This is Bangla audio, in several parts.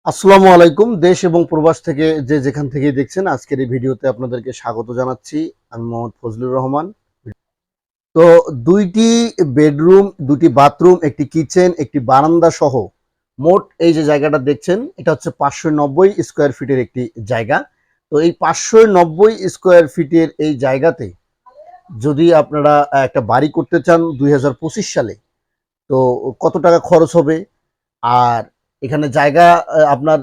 আসসালামু আলাইকুম। দেশ এবং প্রবাস থেকে যে যেখান থেকে দেখছেন আজকের এই ভিডিওতে আপনাদেরকে স্বাগত জানাচ্ছি। আমি মোহাম্মদ ফজলুর রহমান। তো দুইটি বেডরুম, দুটি বাথরুম, একটি কিচেন, একটি বারান্দা সহ মোট এই যে জায়গাটা দেখছেন এটা হচ্ছে 590 স্কোয়ার ফিটের একটি জায়গা। তো এই 590 স্কোয়ার ফিটের এই জায়গাতে যদি আপনারা একটা বাড়ি করতে চান 2025 সালে, তো কত টাকা খরচ হবে? আর এখানে জায়গা আপনার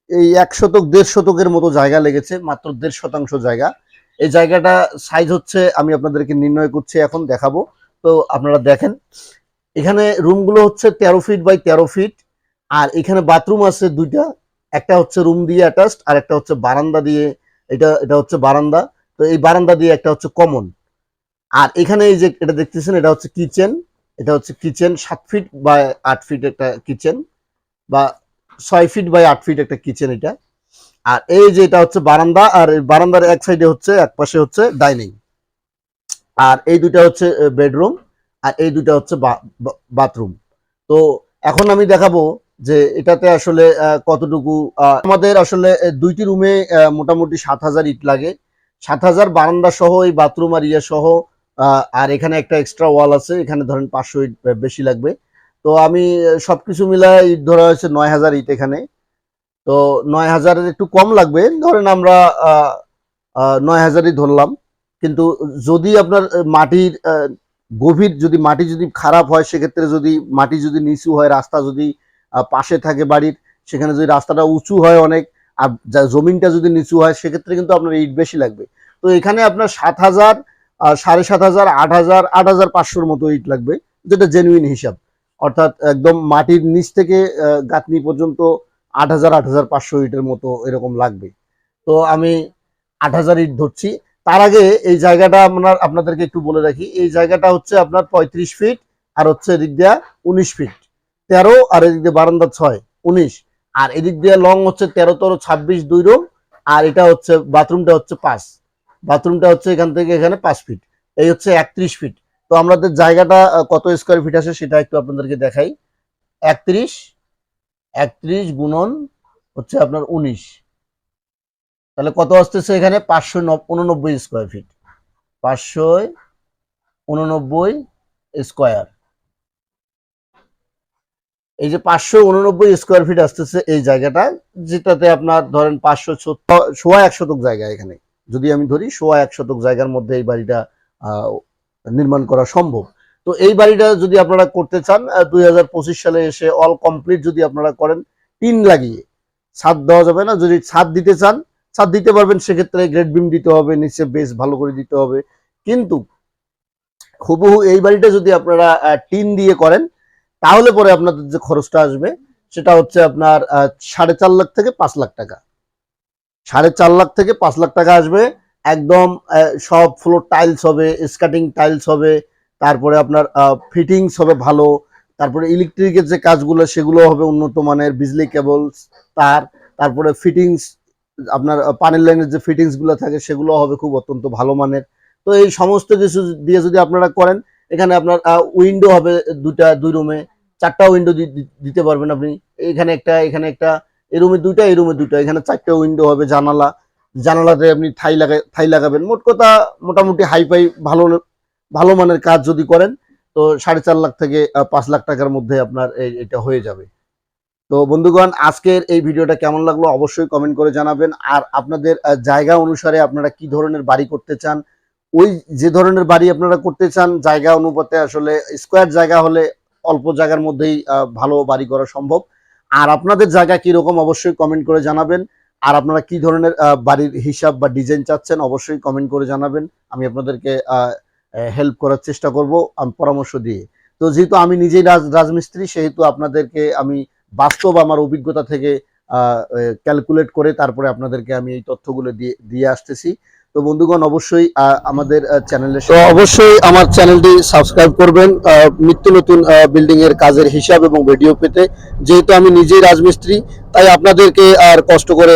এই 1 শতক 1.5 শতকের মতো জায়গা লেগেছে, মাত্র 1.5 শতাংশ জায়গা। এই জায়গাটা সাইজ হচ্ছে, আমি আপনাদেরকে নির্ণয় করছি, এখন দেখাবো। তো আপনারা দেখেন, এখানে রুমগুলো হচ্ছে 13 ফিট বাই 13 ফিট। আর এখানে বাথরুম আছে দুইটা, একটা হচ্ছে রুম দিয়ে অ্যাটাচড আর একটা হচ্ছে বারান্দা দিয়ে। এটা এটা হচ্ছে বারান্দা। তো এই বারান্দা দিয়ে একটা হচ্ছে কমন। আর এখানে এই যে এটা দেখতেছেন এটা হচ্ছে কিচেন। এটা হচ্ছে কিচেন, 7 ফিট বাই 8 ফিট একটা কিচেন, বা 6 ফিট বাই 8 ফিট একটা কিচেন এটা। আর এই যে এটা হচ্ছে বারান্দা, আর বারান্দার এক সাইডে হচ্ছে, এক পাশে হচ্ছে ডাইনিং। আর এই দুইটা হচ্ছে বেডরুম, আর এই দুইটা হচ্ছে বাথরুম। তো এখন আমি দেখাবো যে এটাতে আসলে কতটুকু আমাদের আসলে দুইটি রুমে মোটামুটি 7,000 ইট লাগে। 7,000 বারান্দা সহ, এই বাথরুম আর ইয়ে সহ। আর এখানে একটা এক্সট্রা ওয়াল আছে, এখানে ধরেন 500 ইট বেশি লাগবে। তো আমি সবকিছু মিলায় ইট ধরা হয়েছে 9,000 ইট এখানে। তো 9,000-এর একটু কম লাগবে, ধরেন আমরা 9,000-ই ধরলাম। কিন্তু যদি আপনার মাটির গভীর, যদি মাটি যদি খারাপ হয়, সেক্ষেত্রে যদি মাটি যদি নিচু হয়, রাস্তা যদি পাশে থাকে বাড়ির, সেখানে যদি রাস্তাটা উঁচু হয় অনেক, আর জমিনটা যদি নিচু হয়, সেক্ষেত্রে কিন্তু আপনার ইট বেশি লাগবে। তো এখানে আপনার 7,000, 7,500, 8,000, 8,500-র মতো ইট লাগবে, যেটা জেনুইন হিসাব। অর্থাৎ একদম মাটির নিচ থেকে গাঁথনি পর্যন্ত 8,000, 8,500 ইটের মতো এরকম লাগবে। তো আমি 8,000 ইট ধরছি। তার আগে এই জায়গাটা আপনাদেরকে একটু বলে রাখি, এই জায়গাটা হচ্ছে আপনার 35 ফিট, আর হচ্ছে এদিক দিয়া 19 ফিট, 13, আর এদিক দিয়ে বারান্দা 6, 19। আর এদিক দিয়ে লং হচ্ছে 13, 13, 26, 2 রুম। আর এটা হচ্ছে বাথরুমটা হচ্ছে 5, বাথরুমটা হচ্ছে এখান থেকে এখানে 5 ফিট। এই হচ্ছে 31 ফিট। তো আমাদের জায়গাটা কত স্কোয়ার ফিট আছে সেটা একটু আপনাদেরকে দেখাই। 31, 31 গুণন হচ্ছে আপনার 19, তাহলে কত আসতেছে এখানে? 589 স্কোয়ার ফিট, 589 স্কোয়ার। এই যে 589 স্কোয়ার ফিট আসতেছে এই জায়গাটা, যেটাতে আপনার ধরেন 570, সোয়া 1 শতক জায়গা এখানে। যদি আমি ধরি সোয়া 1 শতক জায়গার মধ্যে এই বাড়িটা নির্মাণ করা সম্ভব। তো এই বাড়িটা যদি আপনারা করতে চান 2025 সালে এসে অল কমপ্লিট যদি আপনারা করেন, টিন লাগিয়ে, ছাদ দেওয়া যাবে না। যদি ছাদ দিতে চান, ছাদ দিতে পারবেন, সেক্ষেত্রে গ্রেড বিম দিতে হবে, নিচে বেস ভালো করে দিতে হবে। কিন্তু হুবহু এই বাড়িটা যদি আপনারা টিন দিয়ে করেন, তাহলে পরে আপনাদের যে খরচটা আসবে সেটা হচ্ছে আপনার 4.5 লাখ থেকে 5 লাখ টাকা। 4.5 লাখ থেকে 5 লাখ টাকা আসবে। একদম সব ফ্লোর টাইলস হবে, স্কাটিং টাইলস হবে, তারপরে আপনার ফিটিংস হবে ভালো, তারপরে ইলেকট্রিকের যে কাজগুলো সেগুলো হবে উন্নত মানের, বিজলি কেবলস, তার, তারপরে ফিটিংস, আপনার পানির লাইনের যে ফিটিংস গুলো থাকে সেগুলো হবে খুব অত্যন্ত ভালো মানের। তো এই সমস্ত কিছু দিয়ে যদি আপনারা করেন, এখানে আপনার উইন্ডো হবে দুটা, 2 রুমে 4টা উইন্ডো দিতে পারবেন আপনি। এখানে একটা, এখানে একটা, এই রুমে 2টা, এই রুমে 2টা, এখানে 4টে উইন্ডো হবে, জানালা, জানালাতে আপনি থাই লাগাবেন। মোট কথা মোটামুটি হাইফাই ভালো ভালো মানের কাজ যদি করেন, তো 4.5 লাখ থেকে 5 লাখ টাকার মধ্যে আপনার এটা হয়ে যাবে। তো বন্ধুগণ, আজকের এই ভিডিওটা কেমন লাগলো অবশ্যই কমেন্ট করে জানাবেন। আর আপনাদের জায়গা অনুসারে আপনারা কি ধরনের বাড়ি করতে চান, ওই যে ধরনের বাড়ি আপনারা করতে চান, জায়গা অনুপাতে আসলে স্কোয়ার জায়গা হলে অল্প জায়গার মধ্যেই ভালো বাড়ি করা সম্ভব। আর আপনাদের জায়গা কিরকম অবশ্যই কমেন্ট করে জানাবেন। আর আপনারা কি ধরনের বাড়ির হিসাব বা ডিজাইন চাচ্ছেন অবশ্যই কমেন্ট করে জানাবেন। আমি আপনাদেরকে হেল্প করার চেষ্টা করব, পরামর্শ দিয়ে। তো যেহেতু আমি নিজেই রাজমিস্ত্রি, সেহেতু আপনাদেরকে আমি বাস্তব আমার অভিজ্ঞতা থেকে ক্যালকুলেট করে তারপরে আপনাদেরকে আমি এই তথ্যগুলো দিয়ে আসতেছি। তো বন্ধুগণ, অবশ্যই আমাদের চ্যানেলে, তো অবশ্যই আমার চ্যানেলটি সাবস্ক্রাইব করবেন নিত্য নতুন বিল্ডিং এর কাজের হিসাব এবং ভিডিও পেতে। যেহেতু আমি নিজেই রাজমিস্ত্রি, তাই আপনাদেরকে আর কষ্ট করে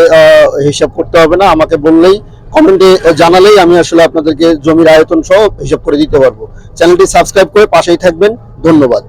হিসাব করতে হবে না, আমাকে বললেই, কমেন্টে জানালেই আমি আসলে আপনাদেরকে জমির আয়তন সহ হিসাব করে দিতে পারবো। চ্যানেলটি সাবস্ক্রাইব করে পাশেই থাকবেন। ধন্যবাদ।